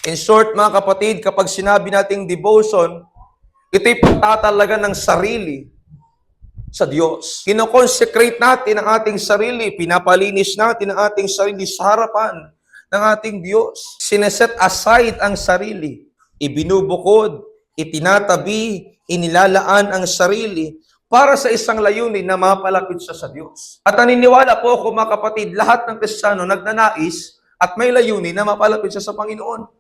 In short, mga kapatid, kapag sinabi nating devotion, ito'y pagtatalaga ng sarili sa Diyos. Kinoconsecrate natin ang ating sarili, pinapalinis natin ang ating sarili sa harapan ng ating Diyos. Sineset aside ang sarili, ibinubukod, itinatabi, inilalaan ang sarili para sa isang layunin na mapalapit siya sa Diyos. At naniniwala po ako, mga kapatid, lahat ng Kristiyano nagnanais at may layunin na mapalapit siya sa Panginoon.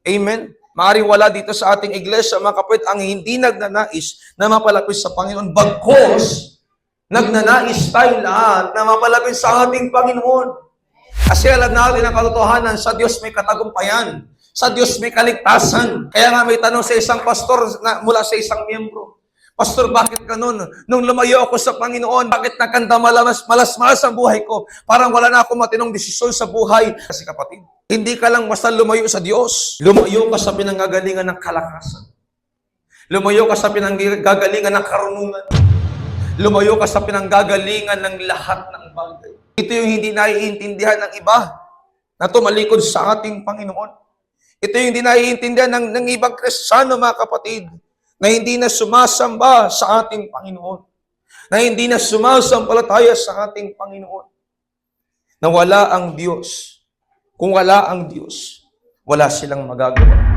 Amen? Maaaring wala dito sa ating iglesia, mga kapatid, ang hindi nagnanais na mapalapit sa Panginoon. Bagkos, nagnanais tayo lahat na mapalapit sa ating Panginoon. Kasi alam natin ang katotohanan, sa Diyos may katagumpayan. Sa Diyos may kaligtasan. Kaya nga may tanong sa isang pastor mula sa isang miyembro. Pastor, bakit ganun? Nung lumayo ako sa Panginoon, bakit nakanda malas-malas ang buhay ko? Parang wala na akong matinong desisyon sa buhay. Kasi kapatid, hindi ka lang basta lumayo sa Diyos. Lumayo ka sa pinanggagalingan ng kalakasan. Lumayo ka sa pinanggagalingan ng karunungan. Lumayo ka sa pinanggagalingan ng lahat ng bagay. Ito yung hindi naiintindihan ng iba na tumalikod sa ating Panginoon. Ito yung hindi naiintindihan ng ibang Kristiyano, mga kapatid, na hindi na sumasamba sa ating Panginoon. Na hindi na sumasampalataya sa ating Panginoon. Na wala ang Diyos. Kung wala ang Diyos, wala silang magagawa.